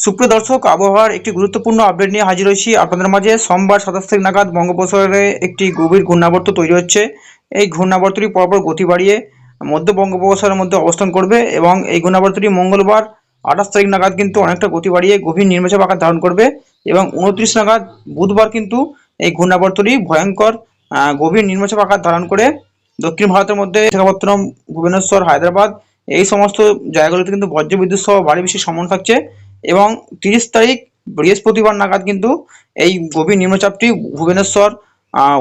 সুপ্রিয় দর্শক, আবহাওয়ার একটি গুরুত্বপূর্ণ আপডেট নিয়ে হাজির হয়েছি আপনাদের মাঝে। সোমবার 27 তারিখ নাগাদ বঙ্গোপসাগরে একটি গভীর ঘূর্ণাবর্ত তৈরি হচ্ছে। এই ঘূর্ণাবর্তটি পরপর গতি বাড়িয়ে মধ্য বঙ্গোপসাগরের মধ্যে অবস্থান করবে এবং এই ঘূর্ণাবর্তটি মঙ্গলবার 28 তারিখ নাগাদ কিন্তু অনেকটা গতি বাড়িয়ে গভীর নিম্নচাপ আকার ধারণ করবে এবং 29 নাগাদ বুধবার কিন্তু এই ঘূর্ণাবর্তটি ভয়ঙ্কর গভীর নিম্নচাপ আকার ধারণ করে দক্ষিণ ভারতের মধ্যে বিশাখাপত্তনম, ভুবনেশ্বর, হায়দ্রাবাদ এই সমস্ত জায়গাগুলোতে কিন্তু বজ্রবিদ্যুৎ সহ ভারী বৃষ্টির সম্ভাবনা থাকছে এবং 30 তারিখ বৃহস্পতিবার নাগাদ কিন্তু এই গভীর নিম্নচাপটি ভুবনেশ্বর,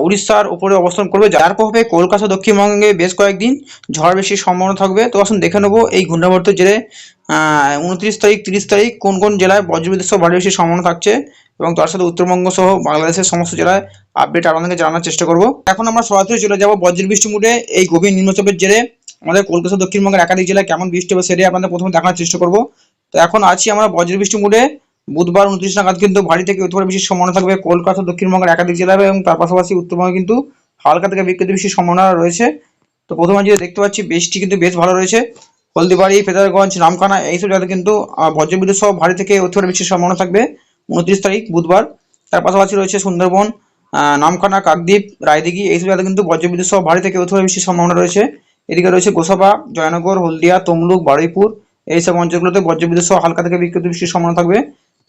উড়িষ্যার উপরে অবস্থান করবে, যার প্রভাবে কলকাতা দক্ষিণবঙ্গে বেশ কয়েকদিন ঝড় বৃষ্টির সম্ভাবনা থাকবে। তো আসুন দেখে নেবো এই ঘূর্ণাবর্তের জেরে 29 তারিখ 30 তারিখ কোন কোন জেলায় বজ্রবিদ্যুৎ সহ ভারী বৃষ্টির সম্ভাবনা থাকছে এবং তার সাথে উত্তরবঙ্গ সহ বাংলাদেশের সমস্ত জেলায় আপডেট আপনাদেরকে জানানোর চেষ্টা করব। এখন আমরা সরাসরি চলে যাব বজ্রবৃষ্টি মুডে এই গভীর নিম্নচাপের জেরে আমাদের কলকাতা দক্ষিণবঙ্গের একাধিক জেলায় কেমন বৃষ্টি হবে সেটাই আপনাদের প্রথমে দেখানোর চেষ্টা করব। তো এখন আছি আমরা বজ্রবৃষ্টি মুডে। বুধবার 29 নাগাদ কিন্তু ভারী থেকে অতি ভারী বৃষ্টির সম্ভাবনা থাকবে কলকাতা দক্ষিণবঙ্গের একাধিক জেলায় এবং তার পাশাপাশি উত্তরবঙ্গে কিন্তু হালকা থেকে বিক্ষিপ্ত বৃষ্টির সম্ভাবনা রয়েছে। তো প্রথমে যে দেখতে পাচ্ছি বৃষ্টি কিন্তু বেশ ভালো রয়েছে। হলদিবাড়ি, ফেজারগঞ্জ, নামখানা এইসব জায়গাতে কিন্তু বজ্রবিদ্যুৎ সহ ভারী থেকে অতি ভারী বৃষ্টির সম্ভাবনা থাকবে 29 তারিখ বুধবার। তার পাশাপাশি রয়েছে সুন্দরবন, নামখানা, কাকদ্বীপ, রায়দিঘি এইসব জায়গাতে কিন্তু বজ্রবিদ্যুৎ সহ ভারী থেকে অতি ভারী বৃষ্টির সম্ভাবনা রয়েছে। এদিকে রয়েছে গোসাবা, জয়নগর, হলদিয়া, তমলুক, বারুইপুর এইসব অঞ্চলগুলোতে বজ্রবিদ্যুৎ সহ হালকা থেকে বিক্ষিপ্ত বৃষ্টির সম্ভাবনা থাকবে।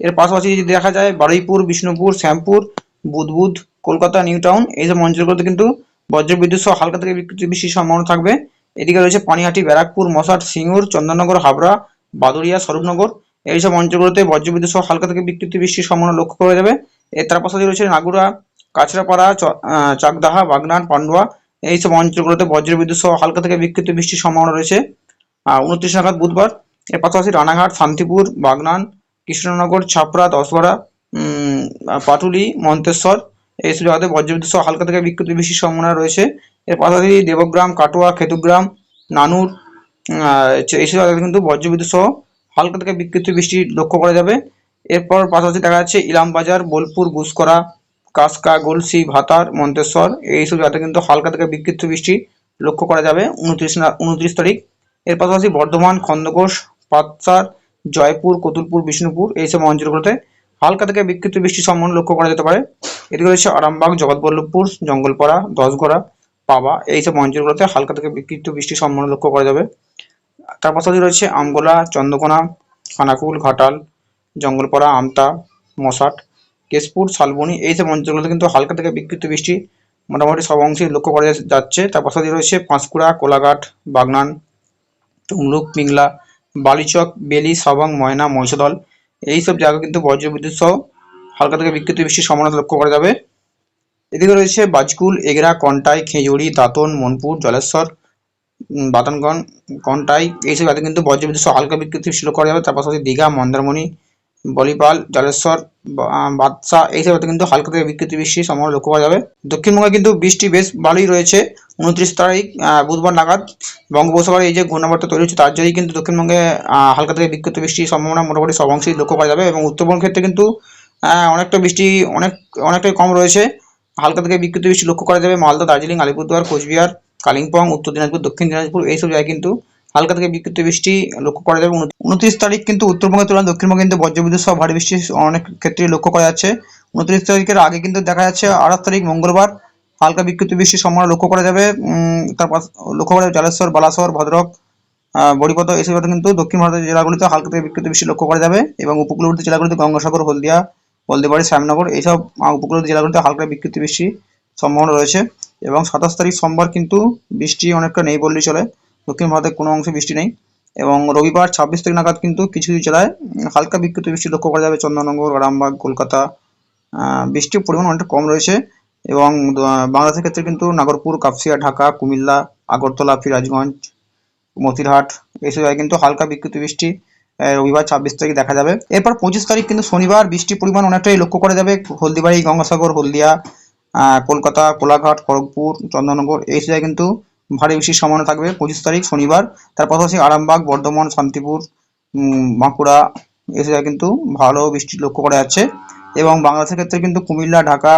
এর পাশাপাশি যদি দেখা যায় বারুইপুর, বিষ্ণুপুর, শ্যামপুর, বুদবুদ, কলকাতা নিউ টাউন এইসব অঞ্চলগুলোতে কিন্তু বজ্রবিদ্যুৎ সহ হালকা থেকে বিক্ষিপ্ত বৃষ্টির সম্ভাবনা থাকবে। এদিকে রয়েছে পানিহাটি, ব্যারাকপুর, মশাট, সিঙ্গুর, চন্দননগর, হাবড়া, বাদুড়িয়া, স্বরূপনগর এইসব অঞ্চলগুলোতে বজ্রবিদ্যুৎ সহ হালকা থেকে বিক্ষিপ্ত বৃষ্টির সম্ভাবনা লক্ষ্য করা যাবে। এর তার পাশাপাশি রয়েছে নাগুড়া, কাছড়াপাড়া, চাকদাহা, বাগনান, পান্ডুয়া এইসব অঞ্চলগুলোতে বজ্রবিদ্যুৎ সহ হালকা থেকে বিক্ষিপ্ত বৃষ্টির সম্ভাবনা রয়েছে 29 নাগাদ বুধবার। এর পাশাপাশি রানাঘাট, শান্তিপুর, বাগনান, কৃষ্ণনগর, ছাপড়া, দশবড়া, পাটুলি, মন্তেশ্বর এইসব জায়গাতে বজ্রবিদ্যুৎ সহ হালকা থেকে বিক্ষিপ্ত বৃষ্টির সম্ভাবনা রয়েছে। এর পাশাপাশি দেবগ্রাম, কাটোয়া, খেতুগ্রাম, নানুর এইসব জায়গাতে কিন্তু বজ্রবিদ্যুৎ সহ হালকা থেকে বিক্ষিপ্ত বৃষ্টি লক্ষ্য করা যাবে। এরপর পাশাপাশি দেখা যাচ্ছে ইলামবাজার, বোলপুর, গুসকরা, কাসকা, গলসি, ভাতার, মন্তেশ্বর এইসব জায়গাতে কিন্তু হালকা থেকে বিক্ষিপ্ত বৃষ্টি লক্ষ্য করা যাবে 29 তারিখ। এর পাশাপাশি বর্ধমান, খন্দকোষ, পাতসার, জয়পুর, কতুলপুর, বিষ্ণুপুর এইসব অঞ্চলগুলোতে হালকা থেকে বিক্ষিপ্ত বৃষ্টির সম্ভাবনা লক্ষ্য করা যেতে পারে। এদিকে রয়েছে আরামবাগ, জগৎবল্লভপুর, জঙ্গলপাড়া, দশগড়া, পাবা এইসব অঞ্চলগুলোতে হালকা থেকে বিক্ষিপ্ত বৃষ্টির সম্ভাবনা লক্ষ্য করা যাবে। তার পাশাপাশি রয়েছে আমগোলা, চন্দ্রকোনা, খানাকুল, ঘাটাল, জঙ্গলপাড়া, আমতা, মশাট, কেশপুর, শালবনী এইসব অঞ্চলগুলোতে কিন্তু হালকা থেকে বিক্ষিপ্ত বৃষ্টি মোটামুটি সব অংশেই লক্ষ্য করা যাচ্ছে। তার পাশাপাশি রয়েছে পাঁশকুড়া, কোলাঘাট, বাগনান, তমলুক, পিংলা, বালিচক, বেলি, সবং, ময়না, মহিষাদল এইসব জায়গা কিন্তু বজ্রবিদ্যুৎ সহ হালকা থেকে বিক্ষিপ্ত বৃষ্টির সম্ভাবনা লক্ষ্য করা যাবে। এদিকে রয়েছে বাজকুল, এগরা, কন্টাই, খেজুরি, দাঁতন, মনপুর, জলেশ্বর, বাতানগণ, কন্টাই এইসব জায়গাতে কিন্তু বজ্রবিদ্যুৎ সহ হালকা বিক্ষিপ্ত বৃষ্টি লক্ষ্য করা যাবে। তার পাশাপাশি দীঘা, মন্দারমণি, বলিপাল, জলেশ্বর, বাদশা এইসব জায়গাতে কিন্তু হালকা থেকে বিক্ষিপ্ত বৃষ্টির সম্ভাবনা লক্ষ্য করা যাবে। দক্ষিণবঙ্গে কিন্তু বৃষ্টি বেশ ভালোই রয়েছে 29 তারিখ বুধবার নাগাদ বঙ্গোপসাগরে এই যে ঘূর্ণাবর্ত তৈরি হচ্ছে তার জন্যই কিন্তু দক্ষিণবঙ্গে হালকা থেকে বিক্ষিপ্ত বৃষ্টির সম্ভাবনা মোটামুটি সব অংশেই লক্ষ্য করা যাবে এবং উত্তরবঙ্গের ক্ষেত্রে কিন্তু অনেকটা বৃষ্টি অনেকটাই কম রয়েছে। হালকা থেকে বিক্ষিপ্ত বৃষ্টি লক্ষ্য করা যাবে মালদা, দার্জিলিং, আলিপুরদুয়ার, কোচবিহার, কালিম্পং, উত্তর দিনাজপুর, দক্ষিণ দিনাজপুর এইসব জায়গায় কিন্তু হালকা থেকে বিক্ষিপ্ত বৃষ্টি লক্ষ্য করা যাবে। 29 তারিখ কিন্তু উত্তরবঙ্গের তুলনায় দক্ষিণবঙ্গে কিন্তু বজ্রবিদ্যুৎ সহ ভারী বৃষ্টি অনেক ক্ষেত্রে লক্ষ্য করা যাচ্ছে। 29 তারিখের আগে কিন্তু দেখা যাচ্ছে 28 তারিখ মঙ্গলবার হালকা বিক্ষিপ্ত বৃষ্টির সম্ভাবনা লক্ষ্য করা যাবে। তারপর লক্ষ্য করা যাবে জলেশ্বর, বালাসোর, ভদ্রক, বরিপদ এইসব জায়গাতে কিন্তু দক্ষিণ ভারতের জেলাগুলিতে হালকা থেকে বিক্ষিপ্ত বৃষ্টি লক্ষ্য করা যাবে এবং উপকূলবর্তী জেলাগুলিতে গঙ্গাসাগর, হলদিয়া, হলদিবাড়ি, শ্যামনগর এইসব উপকূলবর্তী জেলাগুলিতে হালকা বিক্ষিপ্ত বৃষ্টির সম্ভাবনা রয়েছে এবং 27 তারিখ সোমবার কিন্তু বৃষ্টি অনেকটা নেই বললেই চলে, দক্ষিণ ভারতের কোনো অংশে বৃষ্টি নেই এবং রবিবার 26 তারিখ নাগাদ কিন্তু কিছু কিছু জেলায় হালকা বিক্ষিপ্ত বৃষ্টি লক্ষ্য করা যাবে চন্দননগর, আরামবাগ, কলকাতা বৃষ্টির পরিমাণ অনেকটা কম রয়েছে এবং বাংলাদেশের ক্ষেত্রে কিন্তু নাগরপুর, কাপসিয়া, ঢাকা, কুমিল্লা, আগরতলা, সিরাজগঞ্জ, মতিরহাট এইসব জায়গায় কিন্তু হালকা বিক্ষিপ্ত বৃষ্টি রবিবার 26 তারিখ দেখা যাবে। এরপর 25 তারিখ কিন্তু শনিবার বৃষ্টির পরিমাণ অনেকটাই লক্ষ্য করা যাবে হলদিবাড়ি, গঙ্গাসাগর, হলদিয়া, কলকাতা, কোলাঘাট, খড়গপুর, চন্দননগর এইসব জায়গায় কিন্তু ভারী বৃষ্টির সম্ভাবনা থাকবে 25 তারিখ শনিবার। তার পাশাপাশি আরামবাগ, বর্ধমান, শান্তিপুর, বাঁকুড়া এইসব জায়গায় কিন্তু ভালো বৃষ্টি লক্ষ্য করা যাচ্ছে এবং বাংলাদেশের ক্ষেত্রে কিন্তু কুমিল্লা, ঢাকা,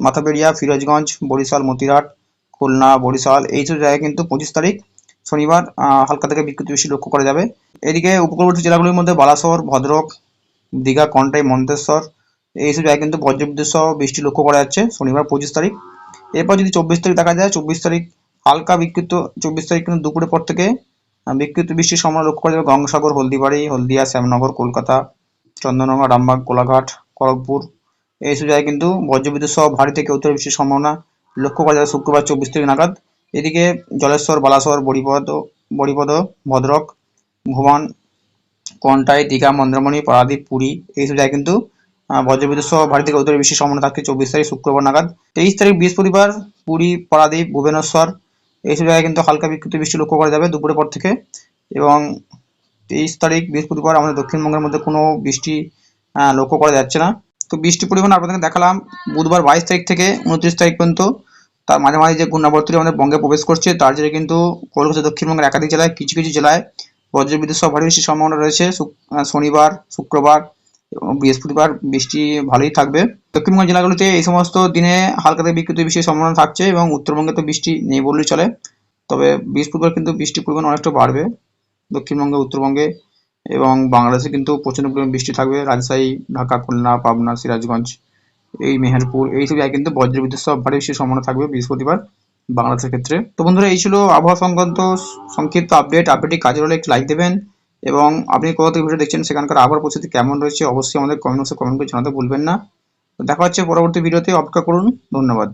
মাথাবেড়িয়া, ফিরোজগঞ্জ, বরিশাল, মতিরহাট, খুলনা, বরিশাল এইসব জায়গায় কিন্তু 25 তারিখ শনিবার হালকা থেকে বিক্ষিপ্ত বৃষ্টি লক্ষ্য করা যাবে। এদিকে উপকূলবর্তী জেলাগুলির মধ্যে বালাসোর, ভদ্রক, দীঘা, কন্টাই, মন্তেশ্বর এইসব জায়গায় কিন্তু বজ্রবিদ্যুৎ সহ বৃষ্টি লক্ষ্য করা যাচ্ছে শনিবার 25 তারিখ। এরপর যদি 24 তারিখ দেখা যায়, 24 তারিখ হালকা বিক্ষিপ্ত, 24 তারিখ কিন্তু দুপুরের পর থেকে বিক্ষিপ্ত বৃষ্টির সম্ভাবনা লক্ষ্য করা যাবে গঙ্গাসাগর, হলদিবাড়ি, হলদিয়া, শ্যামনগর, কলকাতা, চন্দননগর, রামবাগ, কোলাঘাট, খড়গপুর এইসব জায়গায় কিন্তু বজ্রবিদ্যুৎ সহ ভারী থেকে অতি বৃষ্টির সম্ভাবনা লক্ষ্য করা যাবে শুক্রবার 24 তারিখ নাগাদ। এদিকে জলেশ্বর, বালাসর, বড়িপদ, ভদ্রক, ভুবন, কন্টাই, দীঘা, মন্দারমণি, পারাদ্বীপ, পুরী এইসব জায়গায় কিন্তু বজ্রবিদ্যুৎ সহ ভারী থেকে অতি বৃষ্টির সম্ভাবনা থাকছে 24 তারিখ শুক্রবার নাগাদ। 23 তারিখ বৃহস্পতিবার পুরী, পারাদ্বীপ, ভুবনেশ্বর এইসব জায়গায় কিন্তু হালকা বিক্ষিপ্ত বৃষ্টি লক্ষ্য করা যাবে দুপুরের পর থেকে। এবং 23 তারিখ বৃহস্পতিবার আমাদের দক্ষিণবঙ্গের মধ্যে কোনো বৃষ্টি লক্ষ্য করা যাচ্ছে না। তো বৃষ্টির পরিমাণ আপনাদেরকে দেখালাম বুধবার 22 তারিখ থেকে 29 তারিখ পর্যন্ত। তার মাঝামাঝি যে ঘূর্ণাবর্তটি আমাদের বঙ্গে প্রবেশ করছে তার জেরে কিন্তু কলকাতা দক্ষিণবঙ্গের একাধিক জেলায় কিছু কিছু জেলায় বজ্রবিদ্যুৎ সহ ভারী বৃষ্টির সম্ভাবনা রয়েছে। শনিবার, শুক্রবার এবং বৃহস্পতিবার বৃষ্টি ভালোই থাকবে। দক্ষিণবঙ্গের জেলাগুলিতে এই সমস্ত দিনে হালকা থেকে বিক্ষিপ্ত বৃষ্টির সম্ভাবনা থাকছে এবং উত্তরবঙ্গে তো বৃষ্টি নেই বললেই চলে। তবে বৃহস্পতিবার কিন্তু বৃষ্টির পরিমাণ অনেকটা বাড়বে দক্ষিণবঙ্গে, উত্তরবঙ্গে এবং বাংলাদেশে কিন্তু প্রচণ্ড পরিমাণ বৃষ্টি থাকবে। রাজশাহী, ঢাকা, খুলনা, পাবনা, সিরাজগঞ্জ, এই মেহেরপুর এইসব জায়গায় কিন্তু বজ্রবিদ্যুৎ সহ ভারী বৃষ্টির সম্ভাবনা থাকবে বৃহস্পতিবার বাংলাদেশের ক্ষেত্রে। তো বন্ধুরা, এই ছিল আবহাওয়া সংক্রান্ত সংক্ষিপ্ত আপডেটটি কাজে হলে একটু লাইক দেবেন এবং আপনি কোথা থেকে ভিডিও দেখছেন সেখানকার আবহাওয়ার পরিস্থিতি কেমন রয়েছে অবশ্যই আমাদের কমেন্ট বক্সে কমেন্ট করে জানাতে ভুলবেন না। তো দেখা হচ্ছে পরবর্তী ভিডিওতে, অপেক্ষা করুন। ধন্যবাদ।